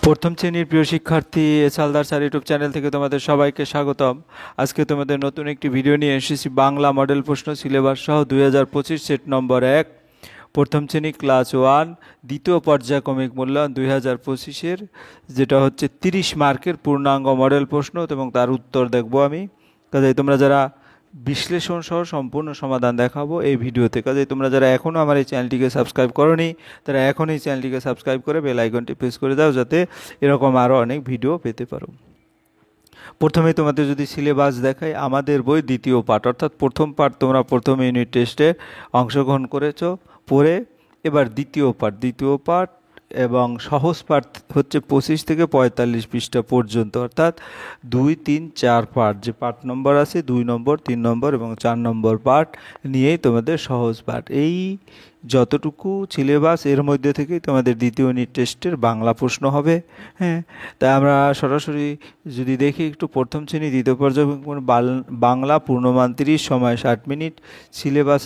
প্রথম শ্রেণীর প্রিয় শিক্ষার্থী সালদার স্যার ইউটিউব চ্যানেল থেকে তোমাদের সবাইকে স্বাগতম। আজকে তোমাদের নতুন একটি ভিডিও নিয়ে এসেছি বাংলা মডেল প্রশ্ন সিলেবাস সহ 2025 সেট নম্বর 1 প্রথম শ্রেণী ক্লাস 1 দ্বিতীয় পর্যায়ক্রমিক মূল্যায়ন 2025-এর, যেটা হচ্ছে 30 মার্কের পূর্ণাঙ্গ মডেল প্রশ্ন এবং তার উত্তর দেখব আমি। কাজেই তোমরা যারা বিশ্লেষণ সহ সম্পূর্ণ সমাধান দেখাবো এই ভিডিওতে, কাজেই তোমরা যারা এখনও আমার এই চ্যানেলটিকে সাবস্ক্রাইব করোনি তারা এখন এই চ্যানেলটিকে সাবস্ক্রাইব করে বেল আইকনটি প্রেস করে দাও, যাতে এরকম আরও অনেক ভিডিও পেতে পারো। প্রথমে তোমাদের যদি সিলেবাস দেখাই, আমাদের বই দ্বিতীয় পাঠ অর্থাৎ প্রথম পাঠ তোমরা প্রথম ইউনিট টেস্টে অংশগ্রহণ করেছো পড়ে, এবার দ্বিতীয় পাঠ এবং সহজ পাঠ হচ্ছে 25 থেকে 45 পৃষ্ঠা পর্যন্ত, অর্থাৎ 2, 3, 4 পাঠ, যে পাঠ নম্বর আছে 2 নম্বর, 3 নম্বর এবং 4 নম্বর পাঠ নিয়েই তোমাদের সহজ পাঠ। এই যতটুকু সিলেবাস এর মধ্যে থেকেই তোমাদের দ্বিতীয় ইউনিট টেস্টের বাংলা প্রশ্ন হবে। হ্যাঁ, তাই আমরা সরাসরি যদি দেখি একটু প্রথম শ্রেণী দ্বিতীয় পর্যায় বাংলা পূর্ণমান 30, সময় 60 মিনিট, সিলেবাস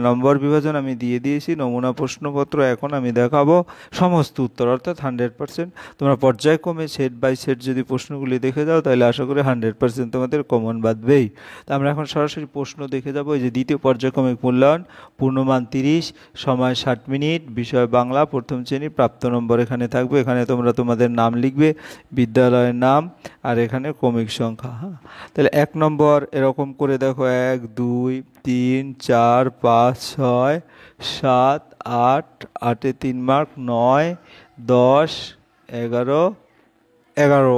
নম্বর বিভাজন আমি দিয়ে দিয়েছি, নমুনা প্রশ্নপত্র এখন আমি দেখাবো, সমস্ত উত্তর অর্থাৎ 100%। তোমরা পর্যায়ক্রমে সেট বাই সেট যদি প্রশ্নগুলি দেখে যাও তাহলে আশা করি 100% তোমাদের কমন বাঁধবেই। তা আমরা এখন সরাসরি প্রশ্ন দেখে যাবো। এই যে দ্বিতীয় পর্যায়ক্রমিক মূল্যায়ন, পূর্ণমান 30, সময় 60 মিনিট, বিষয় বাংলা, প্রথম শ্রেণী, প্রাপ্ত নম্বর এখানে থাকবে। এখানে তোমরা তোমাদের নাম লিখবে, বিদ্যালয়ের নাম, আর এখানে ক্রমিক সংখ্যা। হ্যাঁ, তাহলে 1 নম্বর এরকম করে দেখো, 1, 2, 3, 4, 5, 6, 7, 8, 8-এ 3 মার্ক, 9, 10, 11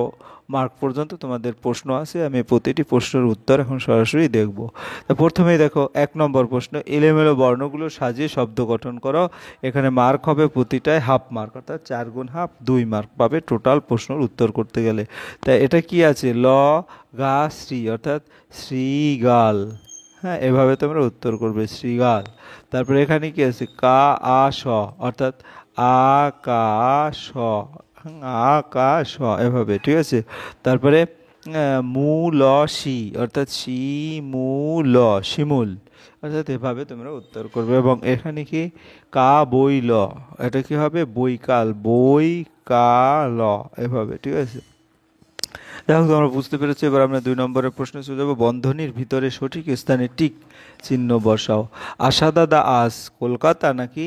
মার্ক পর্যন্ত তোমাদের প্রশ্ন আছে। আমি প্রতিটি প্রশ্নের উত্তর এখন সরাসরি দেখব। তা প্রথমেই দেখো 1 নম্বর প্রশ্ন, এলোমেলো বর্ণগুলো সাজিয়ে শব্দ গঠন করো। এখানে মার্ক হবে প্রতিটায় হাফ মার্ক, অর্থাৎ 4 গুণ হাফ 2 মার্ক পাবে টোটাল প্রশ্নের উত্তর করতে গেলে। তা এটা কি আছে, ল গা শ্রী অর্থাৎ শ্রীগাল। হ্যাঁ, এভাবে তোমরা উত্তর করবে, শ্রীগাল। তারপরে এখানে কি আছে, কা আ স অর্থাৎ আকাশ, আকাশ এভাবে, ঠিক আছে। তারপরে মূলসি অর্থাৎ শিমূল, শিমুল, অর্থাৎ এভাবে তোমরা উত্তর করবে। এবং এখানে কি কা বইল, এটা কি হবে, বৈকাল, বৈকাল, এভাবে, ঠিক আছে। দেখো তোমরা বুঝতে পেরেছো। এবার আমরা 2 নম্বরের প্রশ্নে চলে যাবো। বন্ধনীর ভিতরে সঠিক স্থানে টিক চিহ্ন বসাও। আশা দাদা আজ কলকাতা নাকি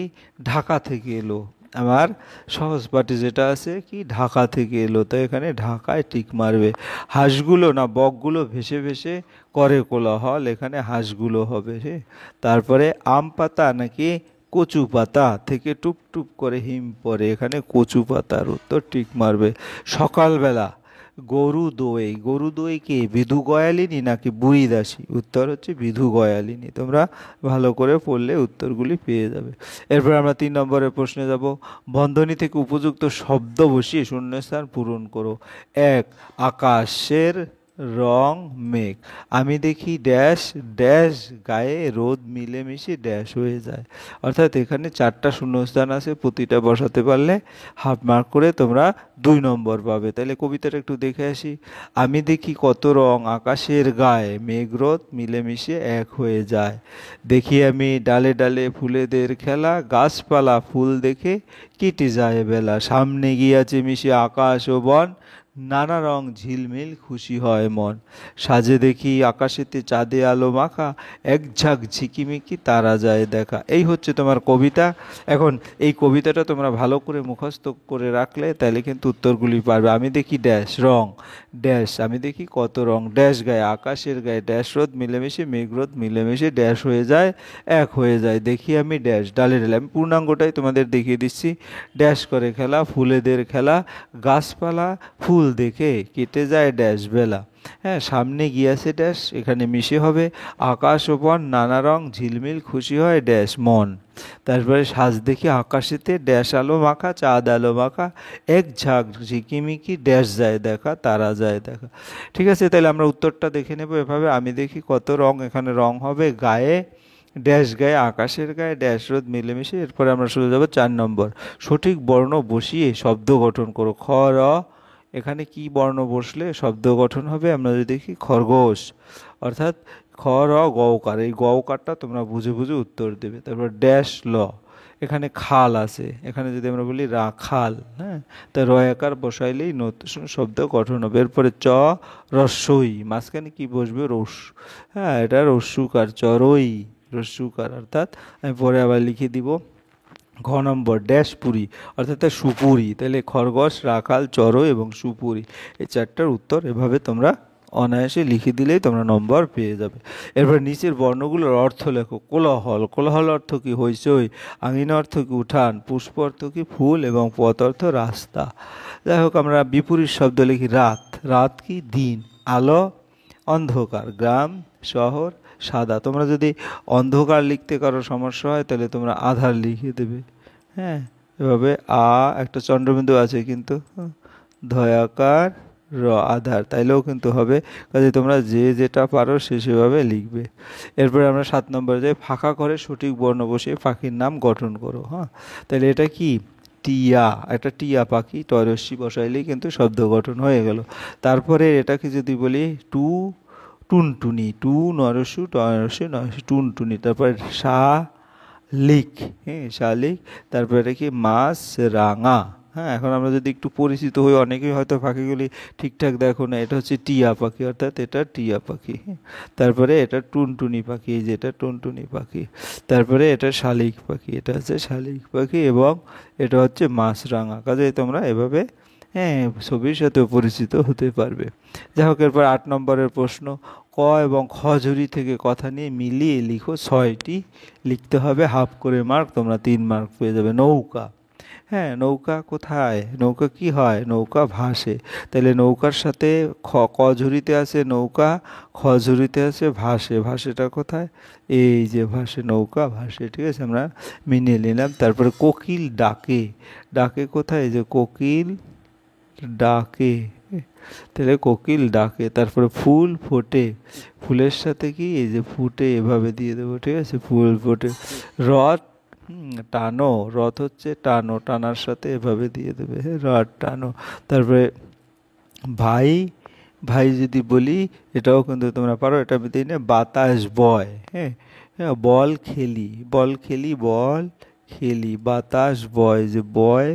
ঢাকা থেকে এলো? আমার সহজ পাঠে যেটা আছে কি, ঢাকা থেকে এলো, তো এখানে ঢাকায় টিক মারবে। হাঁসগুলো না বকগুলো ভেসে ভেসে করে কোলাহল, এখানে হাঁসগুলো হবে। তারপরে আম পাতা নাকি কচু পাতা থেকে টুপ টুপ করে হিম পড়ে, এখানে কচু পাতার উত্তর টিক মারবে। সকালবেলা গরু দই কে বিধু গয়ালিনী নাকি বুড়ি দাসী? উত্তর হচ্ছে বিধু গয়ালিনী। তোমরা ভালো করে পড়লে উত্তরগুলি পেয়ে যাবে। এরপর আমরা 3 নম্বরের প্রশ্নে যাব। বন্ধনী থেকে উপযুক্ত শব্দ বসিয়ে শূন্যস্থান পূরণ করো। 1, আকাশের রং মেঘ, আমি দেখি ড্যাশ ড্যাশ গায়ে রোদ মিলেমিশে ড্যাশ হয়ে যায়। অর্থাৎ এখানে 4টা শূন্যস্থান আছে, প্রতিটা বসাতে পারলে হাফ মার্ক করে তোমরা 2 নম্বর পাবে। তাহলে কবিতাটা একটু দেখে আসি। আমি দেখি কত রং আকাশের গায়ে, মেঘ রোদ মিলেমিশে এক হয়ে যায়। দেখি আমি ডালে ডালে ফুলেদের খেলা, গাছপালা ফুল দেখে কেটে যায় বেলা। সামনে গিয়াছে মিশে আকাশ ও বন, নানা রং ঝিলমিল খুশি হয় মন। সাজে দেখি আকাশেতে চাঁদে আলো মাখা, এক ঝাঁক ঝিকিমিকি তারা যায় দেখা। এই হচ্ছে তোমার কবিতা। এখন এই কবিতাটা তোমরা ভালো করে মুখস্থ করে রাখলে তাহলে কিন্তু উত্তরগুলি পারবে। আমি দেখি ড্যাশ রং ড্যাশ, আমি দেখি কত রং ড্যাশ গায়ে, আকাশের গায়ে ড্যাশ রোদ মিলেমিশে, মেঘ রোদ মিলেমিশে ড্যাশ হয়ে যায়, এক হয়ে যায়। দেখি আমি ড্যাশ ডালে ডালে, আমি পূর্ণাঙ্গটাই তোমাদের দেখিয়ে দিচ্ছি। ড্যাশ করে খেলা, ফুলেদের খেলা, গাছপালা ফুল দেখে কেটে যায় ড্যাশ বেলা। হ্যাঁ, সামনে গিয়াছে ড্যাশ, এখানে মিশে হবে আকাশ ও বন, নানা রং ঝিলমিল খুশি হয় ড্যাশ মন। তারপরে সাজ দেখি আকাশেতে ড্যাশ আলো মাখা, চাঁদ আলো মাখা, এক ঝাঁক ঝিকিমিকি ড্যাশ যায় দেখা, তারা যায় দেখা। ঠিক আছে, তাহলে আমরা উত্তরটা দেখে নেব এভাবে। আমি দেখি কত রং, এখানে রং হবে গায়ে, ড্যাশ গায়ে আকাশের গায়ে, ড্যাশ রোদ মিলেমিশে। এরপরে আমরা চলে যাব 4 নম্বর। সঠিক বর্ণ বসিয়ে শব্দ গঠন করো। খ র, এখানে কি বর্ণ বসলে শব্দ গঠন হবে? আমরা যদি দেখি খরগোশ, অর্থাৎ খ র গওকার, এই গওকারটা তোমরা বুঝে বুঝে উত্তর দেবে। তারপর ড্যাশ ল, এখানে খাল আছে, এখানে যদি আমরা বলি রাখাল, হ্যাঁ, তা রয়াকার বসাইলেই নতুন শব্দ গঠন হবে। এরপরে চ রস্যই, মাঝখানে কি বসবে, রস, হ্যাঁ, এটা রস্যুকার, চরই রস্যুকার, অর্থাৎ আমি পরে আবার লিখে দিব ঘ নম্বর ড্যাশ পুরি, অর্থাৎ সুপুরি। তাহলে খরগোশ, রাখাল, চড়ই এবং সুপুরি, এই চারটার উত্তর এভাবে তোমরা অনায়াসে লিখে দিলেই তোমরা নম্বর পেয়ে যাবে। এরপর নিচের বর্ণগুলোর অর্থ লেখো। কোলাহল, কোলাহল অর্থ কি, হইচই। আঙিনা অর্থ কি, উঠান। পুষ্প অর্থ কি, ফুল। এবং পথ অর্থ রাস্তা। যাই হোক, আমরা বিপরীত শব্দ লিখি। রাত, রাত কি, দিন। আলো, অন্ধকার। গ্রাম, শহর, সাদা। তোমরা যদি অন্ধকার লিখতে কারো সমস্যা হয় তাহলে তোমরা আধার লিখে দেবে, হ্যাঁ, এভাবে। একটা চন্দ্রবিন্দু আছে কিন্তু, ধয়াকার র, আধার, তাইলেও কিন্তু হবে। কাজে তোমরা যে যেটা পারো সে সেভাবে লিখবে। এরপরে আমরা 7 নম্বরে যাই। ফাঁকা করে সঠিক বর্ণ বসিয়ে পাখির নাম গঠন করো। হ্যাঁ, তাহলে এটা কি, টিয়া, একটা টিয়া পাখি, টয়রস্যি বসাইলেই কিন্তু শব্দ গঠন হয়ে গেল। তারপরে এটাকে যদি বলি টুনটুনি, টু নরস্যু, টয়রস্যু, নরস্যু, টুনটুনি। তারপরে শালিক, হ্যাঁ, শালিক। তারপরে এটা কি, মাছ রাঙা। হ্যাঁ, এখন আমরা যদি একটু পরিচিত হই, অনেকেই হয়তো পাখিগুলি ঠিকঠাক দেখো না, এটা হচ্ছে টিয়া পাখি, অর্থাৎ এটা টিয়া পাখি। হ্যাঁ, তারপরে এটা টুনটুনি পাখি, এই যেটা টুনটুনি পাখি। তারপরে এটা শালিক পাখি, এটা হচ্ছে শালিক পাখি। এবং এটা হচ্ছে মাছরাঙা। কাজে তোমরা এভাবে, হ্যাঁ, ছবির সাথে পরিচিত হতে পারবে। যাই হোক, এরপর 8 নম্বরের প্রশ্ন। ক এবং খ ঝুড়ি থেকে কথা নিয়ে মিলিয়ে লিখো। 6টি লিখতে হবে, হাফ করে মার্ক, তোমরা 3 মার্ক পেয়ে যাবে। নৌকা, হ্যাঁ, নৌকা কোথায়, নৌকা কি হয়, নৌকা ভাসে। তাহলে নৌকার সাথে ক ঝুড়িতে আছে নৌকা, খ ঝুড়িতে আছে ভাসে। ভাসেটা কোথায়, এই যে ভাসে, নৌকা ভাসে, ঠিক আছে, আমরা মিলিয়ে নিলাম। তারপরে কোকিল ডাকে, ডাকে কোথায়, এই যে কোকিল ডাকে, তাহলে কোকিল ডাকে। তারপরে ফুল ফোটে, ফুলের সাথে কি, এই যে ফুটে, এভাবে দিয়ে দেবো, ঠিক আছে, ফুল ফোটে। রথ টানো, রথ হচ্ছে টানো, টানার সাথে এভাবে দিয়ে দেবে, হ্যাঁ, রথ টানো। তারপরে ভাই, ভাই যদি বলি এটাও কিন্তু তোমরা পারো, এটা দিয়ে নে, বাতাস বয়, হ্যাঁ, হ্যাঁ, বল খেলি, বল খেলি, বল খেলি, বাতাস বয়, যে বয়,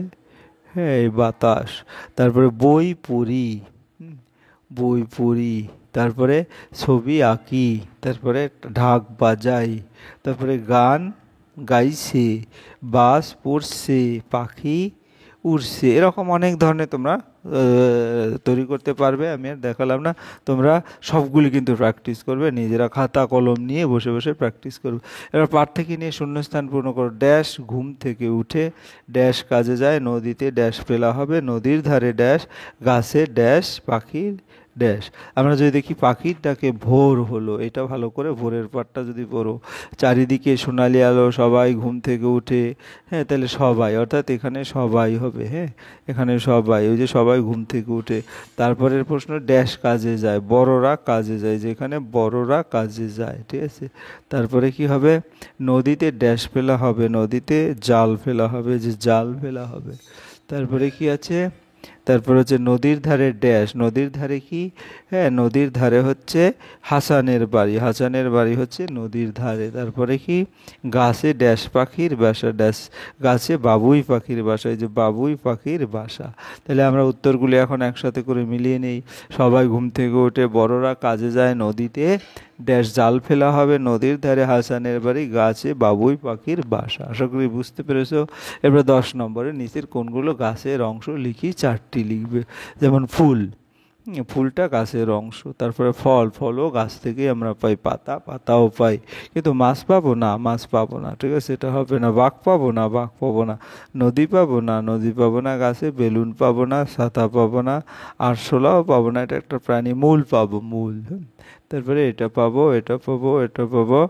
হ্যাঁ, এই বাতাস। তারপরে বই পড়ি, বই পড়ি। তারপরে ছবি আঁকি। তারপরে ঢাক বাজাই। তারপরে গান গাইছে, বাস পড়ছে, পাখি উড়ছে। এরকম অনেক ধরনের তোমরা তৈরি করতে পারবে, আমি আর দেখালাম না। তোমরা সবগুলি কিন্তু প্র্যাকটিস করবে, নিজেরা খাতা কলম নিয়ে বসে বসে প্র্যাকটিস করবে। এবার পাঠ থেকে নিয়ে শূন্যস্থান পূর্ণ করো। ড্যাশ ঘুম থেকে উঠে ড্যাশ কাজে যায়, নদীতে ড্যাশ ফেলা হবে, নদীর ধারে ড্যাশ, গাছে ড্যাশ, পাখির ড্যাশ। আমরা যদি দেখি পাখির ডাকে ভোর হলো, এটা ভালো করে ভোরের পাঠটা যদি পড়ো। চারিদিকে সোনালি আলো, সবাই ঘুম থেকে উঠে, হ্যাঁ, তাহলে সবাই, অর্থাৎ এখানে সবাই হবে, হ্যাঁ, এখানে সবাই, ওই যে সবাই ঘুম থেকে উঠে। তারপরের প্রশ্ন, ড্যাশ কাজে যায়, বড়রা কাজে যায়, যেখানে বড়রা কাজে যায়, ঠিক আছে। তারপরে কি হবে, নদীতে ড্যাশ ফেলা হবে, নদীতে জাল ফেলা হবে, যে জাল ফেলা হবে। তারপরে কি আছে, তারপর হচ্ছে নদীর ধারে ড্যাশ, নদীর ধারে কি, হ্যাঁ, নদীর ধারে হচ্ছে হাসানের বাড়ি, হাসানের বাড়ি হচ্ছে নদীর ধারে। তারপরে কি, গাছে ড্যাশ পাখির বাসা, ড্যাশ গাছে বাবুই পাখির বাসা, এই যে বাবুই পাখির বাসা। তাহলে আমরা উত্তরগুলি এখন একসাথে করে মিলিয়ে নেই। সবাই ঘুম থেকে উঠে, বড়রা কাজে যায়, নদীতে ড্যাশ জাল ফেলা হবে, নদীর ধারে হাসানের বাড়ি, গাছে বাবুই পাখির বাসা। আশা করি বুঝতে পেরেছো। এবার 10 নম্বরে নিচের কোনগুলো গাছের অংশ লিখি, 4টি লিখবে। যেমন ফুল, ফুলটা গাছের অংশ। তারপরে ফল, ফলও গাছ থেকেই আমরা পাই, পাতা, পাতাও পাই। কিন্তু মাছ পাবো না, মাছ পাবো না, ঠিক আছে, এটা হবে না। বাঘ পাবো না, বাঘ পাবো না। নদী পাবো না, নদী পাবো না। গাছে বেলুন পাবো না, ছাতা পাবো না। আরশোলাও পাবো না, এটা একটা প্রাণী। মূল পাবো, মূল। তারপরে এটা পাবো, এটা পাবো, এটা পাবো,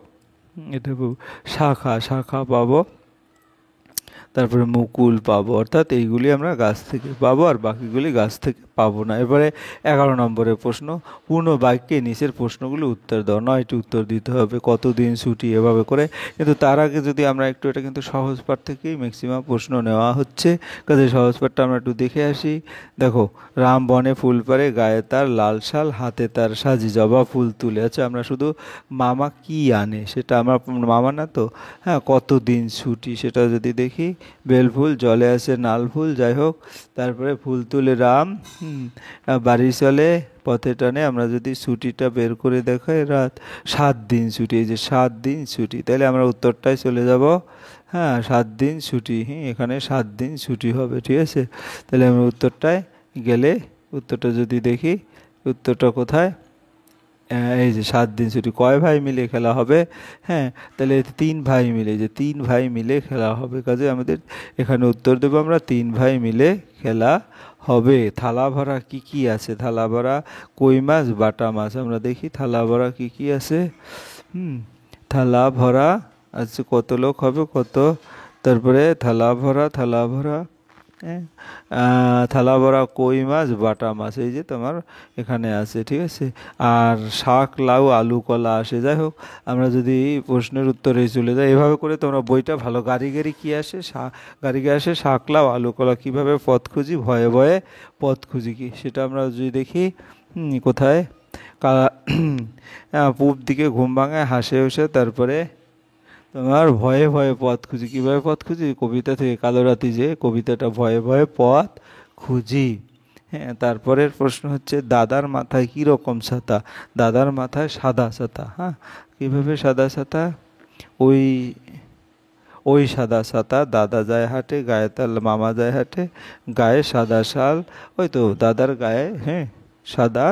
এটা পাবো। শাখা, শাখা পাবো। তারপরে মুকুল পাবো, অর্থাৎ এইগুলি আমরা গাছ থেকে পাবো আর বাকিগুলি গাছ থেকে পাবো না। এবারে 11 নম্বরের প্রশ্ন, পূর্ণ বাক্যে নিচের প্রশ্নগুলো উত্তর দাও। 9টি উত্তর দিতে হবে, কতদিন ছুটি, এভাবে করে। কিন্তু তার আগে যদি আমরা একটু, এটা কিন্তু সহজ পাঠ থেকেই ম্যাক্সিমাম প্রশ্ন নেওয়া হচ্ছে, কাজে সহজ পাঠটা আমরা একটু দেখে আসি। দেখো, রাম বনে ফুল পাড়ে, গায়ে তার লাল শাল, হাতে তার সাজি জবা ফুল তুলে। আচ্ছা, আমরা শুধু মামা কি আনে সেটা আমার মামা না তো, হ্যাঁ, কতদিন ছুটি সেটা যদি দেখি, বেলফুল, জলে আসে নাল ফুল, যাই হোক। তারপরে ফুল তুলে রাম বাড়ি চলে, পথে টানে। আমরা যদি ছুটিটা বের করে দেখাই, রাত 7 দিন ছুটি, এই যে 7 দিন ছুটি, তাহলে আমরা উত্তরটায় চলে যাব। হ্যাঁ, 7 দিন ছুটি, হ্যাঁ, এখানে 7 দিন ছুটি হবে, ঠিক আছে। তাহলে আমরা উত্তরটায় গেলে, উত্তরটা যদি দেখি, উত্তরটা কোথায়, এই যে 7 দিন ছুটি। কয় ভাই মিলে খেলা হবে, হ্যাঁ, তাহলে 3 ভাই মিলে, যে 3 ভাই মিলে খেলা হবে, কাজে আমাদের এখানে উত্তর দেবো আমরা 3 ভাই মিলে খেলা হবে। থালা ভরা কি কি আছে, থালা ভরা কই মাছ, বাটা মাছ। আমরা দেখি থালা ভরা কি কি আছে। থালা ভরা আছে, কত লোক হবে, কত, তারপরে থালা ভরা, থালা ভরা, হ্যাঁ, থালা ভরা কই মাছ, বাটা মাছ, এই যে তোমার এখানে আছে, ঠিক আছে। আর শাক, লাউ, আলু, কলা আসে। যাই হোক, আমরা যদি প্রশ্নের উত্তরে চলে যাই, এভাবে করে তোমরা বইটা ভালো, গাড়ি গাড়ি কী আসে, গাড়ি গাড়ি আসে, শাক, লাউ, আলু, কলা, কীভাবে পথ খুঁজি, ভয়ে ভয়ে পথ খুঁজি কি, সেটা আমরা যদি দেখি, কোথায়, পূব দিকে ঘুম ভাঙায়, হাসে হাসে, তারপরে তোমার ভয়ে ভয়ে পথ খুঁজি। কীভাবে পথ খুঁজি, কবিতা থেকে, কালো রাতি যে কবিতাটা, ভয়ে ভয়ে পথ খুঁজি। হ্যাঁ, তারপরের প্রশ্ন হচ্ছে, দাদার মাথায় কী রকম ছাতা, দাদার মাথায় সাদা ছাতা। হ্যাঁ, কীভাবে সাদা ছাতা, ওই ওই সাদা ছাতা, দাদা যায় হাটে, গায়ে তার মামা যায় হাটে, গায়ে সাদা শাল, ওই তো দাদার গায়ে, হ্যাঁ, সাদা,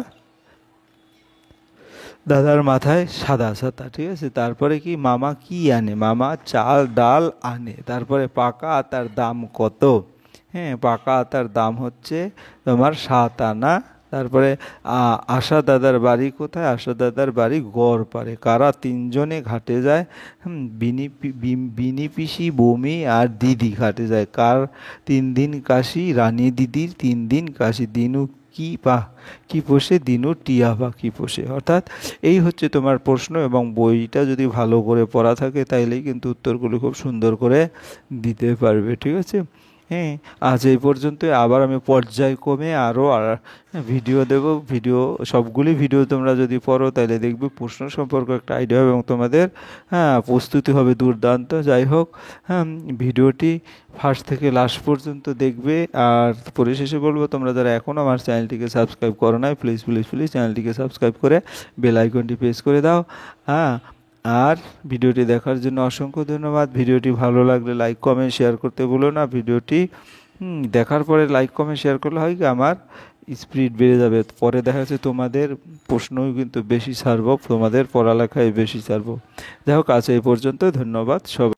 দাদার মাথায় সাদা ছাতা, ঠিক আছে। তারপরে কি, মামা কি আনে, মামা চাল ডাল আনে। তারপরে পাকা আতার দাম কত, হ্যাঁ, পাকা আতার দাম হচ্ছে তোমার 7 আনা। তারপরে আশা দাদার বাড়ি কোথায়, আশা দাদার বাড়ি গড় পারে। কারা 3 জনে ঘাটে যায়, বিনি পিসি, বমি আর দিদি ঘাটে যায়। কার 3 দিন কাশি, রানী দিদির 3 দিন কাশি। দিনু কি পোষে, দিনু টিয়া পাখি পোষে। অর্থাৎ এই হচ্ছে তোমার প্রশ্ন, এবং বইটা যদি ভালো করে পড়া থাকে তাইলেই কিন্তু উত্তরগুলো খুব সুন্দর করে দিতে পারবে, ঠিক আছে। হ্যাঁ, আজ এই পর্যন্ত। আবার আমি পর্যায়ক্রমে আরও ভিডিও দেব। সবগুলি ভিডিও তোমরা যদি পড়ো তাহলে দেখবে প্রশ্ন সম্পর্কে একটা আইডিয়া হবে, এবং তোমাদের প্রস্তুতি হবে দুর্দান্ত। যাই হোক, ভিডিওটি ফার্স্ট থেকে লাস্ট পর্যন্ত দেখবে। আর পরিশেষে বলবো, তোমরা যারা এখনও আমার চ্যানেলটিকে সাবস্ক্রাইব করো নাই, প্লিজ প্লিজ প্লিজ চ্যানেলটিকে সাবস্ক্রাইব করে বেল আইকনটি প্রেস করে দাও। আর ভিডিওটি দেখার জন্য অসংখ্য ধন্যবাদ। ভিডিওটি ভালো লাগলে লাইক কমেন্ট শেয়ার করতে ভুলো না। ভিডিওটি দেখার পরে লাইক কমেন্ট শেয়ার করলে হয় কি, আমার স্পিড বেড়ে যাবে, পরে দেখা যাচ্ছে তোমাদের প্রশ্নও কিন্তু বেশি ছাড়বো, তোমাদের পড়ালেখায় বেশি ছাড়বো। যাই হোক, আজ এই পর্যন্ত, ধন্যবাদ সবাই।